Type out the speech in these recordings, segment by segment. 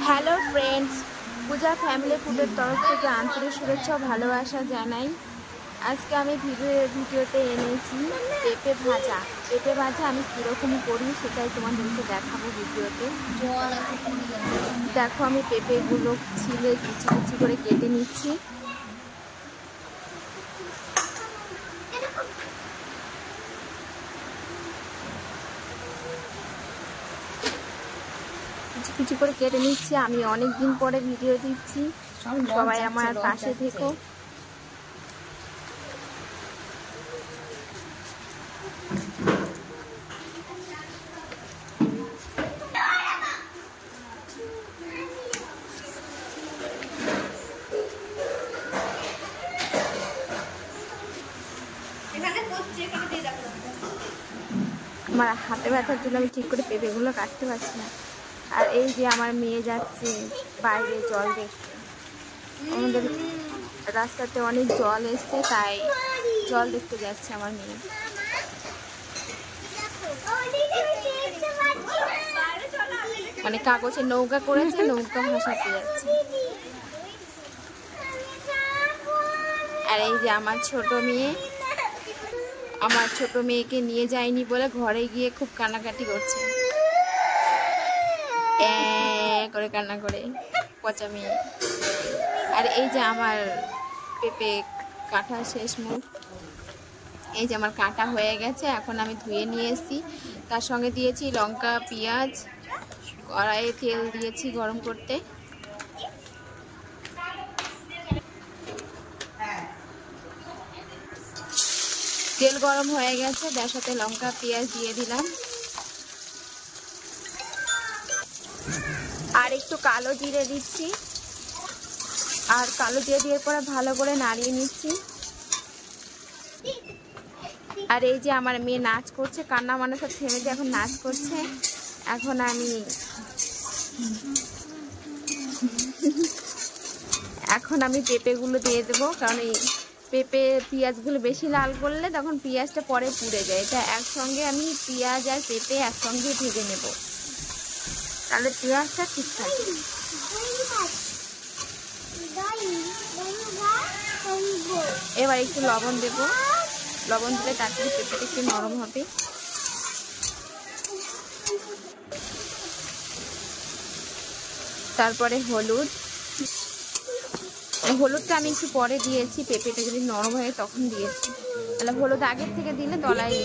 Hello friends, পূজা family ফুডের তরফ থেকে আন্তরিক শুভেচ্ছা ও ভালোবাসা জানাই। আজকে আমি ভিডিওতে এনেছি পেঁপে ভাজা। পেঁপে ভাজা আমি কীরকম করি সেটাই তোমাদেরকে দেখাবো ভিডিওতে। দেখো, আমি পেঁপেগুলো ছিলে কুচি কুচি করে কেটে নিচ্ছি। কুচি করে কেটে নিচ্ছি। আমি অনেক দিন পরে ভিডিও দিচ্ছি, সবাই আমার পাশে থেকো। আমার হাতে ব্যথার জন্য আমি ঠিক করে পেঁপেগুলো কাটতে পারছি না। আর এই যে আমার মেয়ে যাচ্ছে বাইরে জল দেখতে। আমাদের রাস্তাতে অনেক জল এসছে, তাই জল দেখতে যাচ্ছে আমার মেয়ে। মানে কাগজে নৌকা করেছে, নৌকা ভাসাতে যাচ্ছে। আর এই যে আমার ছোট মেয়ে, আমার ছোট মেয়েকে নিয়ে যায়নি বলে ঘরে গিয়ে খুব কান্নাকাটি করছে, করে কান্না করে, পচা মেয়ে। আর এই যে আমার পেঁপে কাটা শেষ মুখ। এই যে আমার কাটা হয়ে গেছে, এখন আমি ধুয়ে নিয়ে এসেছি। তার সঙ্গে দিয়েছি লঙ্কা, পেঁয়াজ, কড়াইয়ে তেল দিয়েছি গরম করতে। তেল গরম হয়ে গেছে, তার সাথে লঙ্কা পেঁয়াজ দিয়ে দিলাম। আর একটু কালো জিরে দিচ্ছি। আর কালো জিরে দিয়ে পরে ভালো করে নাড়িয়ে নিচ্ছি। আর এই যে আমার মেয়ে নাচ করছে, কান্না মানে সব থেমে দিয়ে এখন নাচ করছে। এখন আমি পেঁপেগুলো দিয়ে দেবো, কারণ এই পেঁপে পেঁয়াজগুলো বেশি লাল করলে তখন পেঁয়াজটা পরে পুড়ে যায়। এটা একসঙ্গে আমি পেঁয়াজ আর পেঁপে একসঙ্গে ভেজে নেব, তাহলে পেঁয়াজটা ঠিক থাকে। এবার একটু লবণ দেব, লবণ দিলে তারপরে পেঁপেটা একটু নরম হবে। তারপরে হলুদটা আমি একটু পরে দিয়েছি, পেঁপেটা যদি নরম হয় তখন দিয়েছি। তাহলে হলুদ আগের থেকে দিলে তলায়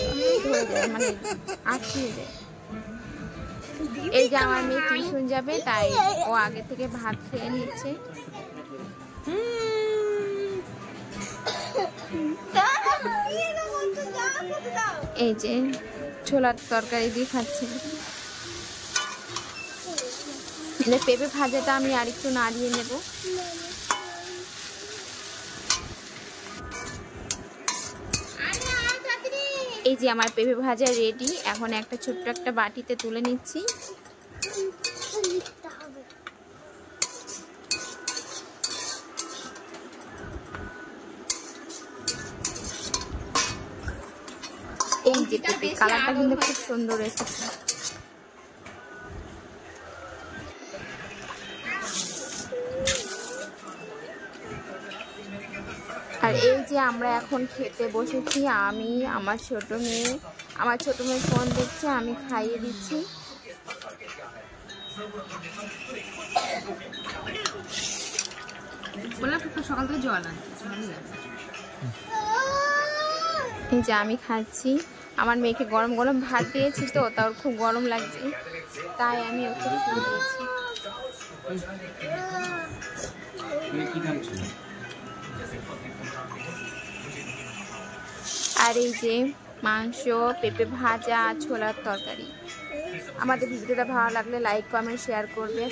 ধরে যায়, মানে আটকে যায়। এই যে আমার মেয়ে টিউশন যাবে, তাই ও আগে থেকে ভাত খেয়ে নিচ্ছে। এই যে ছোলার তরকারি দিয়ে খাচ্ছে। পেঁপে ভাজাটা আমি আরেকটু নাড়িয়ে নেব। এই যে আমার পেঁপে ভাজা রেডি। এখন একটা ছোট্ট একটা বাটিতে তুলে নিচ্ছি। এই যে পেঁপে কালারটা কিন্তু খুব সুন্দর এসেছে। আর এই যে আমরা এখন খেতে বসেছি, আমি, আমার ছোট মেয়ে ফোন দেখছে, আমি খাইয়ে দিচ্ছি। সকাল থেকে জল আনছে। এই যে আমি খাচ্ছি। আমার মেয়েকে গরম গরম ভাত দিয়েছি, তো তার খুব গরম লাগছে, তাই আমি ওকে ফুল দিয়েছি। আর এই যে মাংস, পেঁপে ভাজা, ছোলার তরকারি। আমাদের ভিডিওটা ভালো লাগলে লাইক, কমেন্ট, শেয়ার করবে।